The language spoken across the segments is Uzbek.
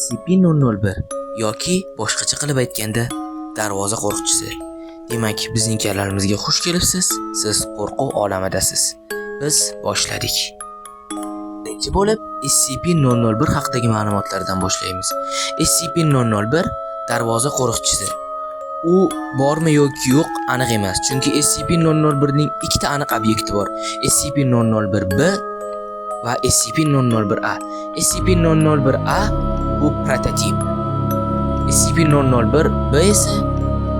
SCP-001 yoki boshqacha qilib aytganda darvoza qo'riqchisi. Demak, bizning kanalimizga xush kelibsiz. Siz qo'rquv olamidasiz. Biz boshladik. Birinchi bo'lib SCP-001 haqidagi ma'lumotlardan boshlaymiz. SCP-001 darvoza qo'riqchisi. U bormi yoki yo'q aniq emas, chunki SCP-001 ning ikkita aniq obyekti bor. SCP-001B va SCP-001A. SCP-001A bu prototip. SCP-001B esa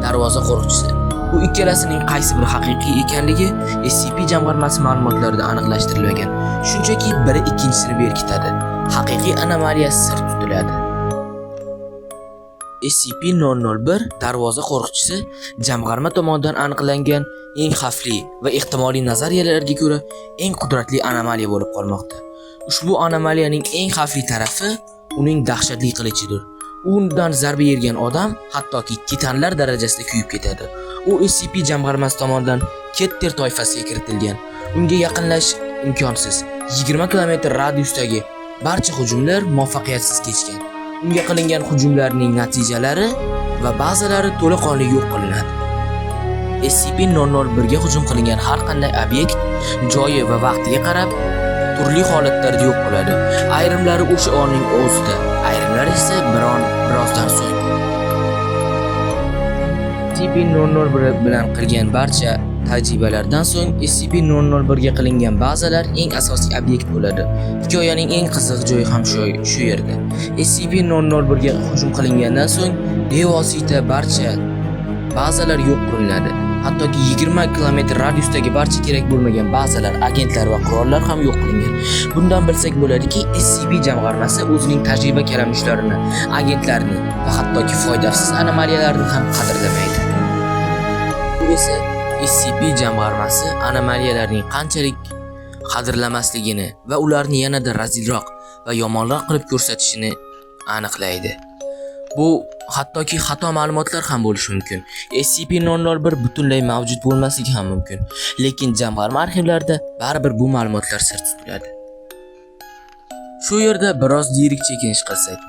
darvoza qo'riqchisi. Bu ikkalasining qaysi biri haqiqiy ekanligi SCP jamg'armasi ma'lumotlarida aniqlashtirilmagan. Shunchaki biri ikkinchisini berkitadi. Haqiqiy anomaliya sir tutiladi. SCP-001 darvoza qo'riqchisi jamg'arma tomonidan aniqlangan eng xavfli va ehtimoliy nazariyalarga ko'ra eng qudratli anomaliya bo'lib qolmoqda. Ushbu anomaliyaning eng xavfli tarafi uning dahshatli qilichidir. Undan zarba yergan odam hattoki titanlar darajasida kuyib ketadi. U SCP jamg'armasi tomonidan Keter toifasiga kiritilgan. Unga yaqinlash imkonsiz. 20 km radiusdagi barcha hujumlar muvaffaqiyatsiz kechgan. Unga qilingan hujumlarning natijalari va ba'zilari to'laqonli yo'q qilinadi. SCP-001 ga hujum qilingan har qanday obyekt joyi va vaqtiga qarab turli holatlarda yo'q bo'ladi. Ayrimlari o'sha onning o'zida, ayrimlari esa birozdan so'ng. SCP-001 bilan qilgan barcha tajribalardan so'ng SCP-001 ga qilingan bazalar eng asosiy obyekt bo'ladi. Hikoyaning eng qiziq joyi ham shu yerda. SCP-001 ga hujum qilingandan so'ng bevosita barcha bazalar yo'q qilinadi. Hattoki 20 km radiusdagi barcha kerak bo'lmagan bazalar, agentlar va qurollar ham yo'q qilingan. Bundan bilsak bo'ladiki, SCP jamg'armasi o'zining tajriba kalamushlarini, agentlarni va hattoki foydasiz anomaliyalarni ham qadrlamaydi. Bu esa SCP jamg'armasi anomaliyalarning qanchalik qadrlamasligini va ularni yanada razilroq va yomonroq qilib ko'rsatishini aniqlaydi. Bu hattoki xato ma'lumotlar ham bo'lishi mumkin. SCP-001 butunlay mavjud bo'lmasligi ham mumkin, lekin jamg'arma arxivlarida baribir bu ma'lumotlar sir tutiladi. Shu yerda biroz lirik chekinish qilsak,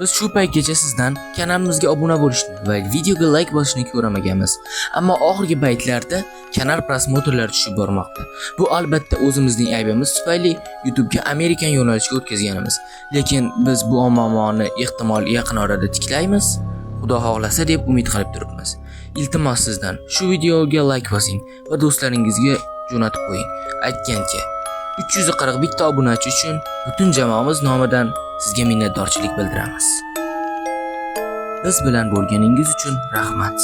biz shu paytgacha sizdan kanalimizga obuna bo'lishni va videoga like bosishni ko'ramaganmiz. Ammo oxirgi paytlarda kanal prosmotrlari tushib bormoqda. Bu albatta o'zimizning aybimiz tufayli YouTube'ga Amerikan yo'nalishga o'tkazganimiz. Lekin biz bu muammoni ehtimol yaqin orada tiklaymiz. Xudo xohlasa deb umid qilib turibmiz. Iltimos sizdan shu videoga like bosing va do'stlaringizga jo'natib qo'ying. Aytgancha 341 obunachi uchun butun jamoamiz nomidan sizga minnatdorchilik bildiramiz. Biz bilan bo'lganingiz uchun rahmat.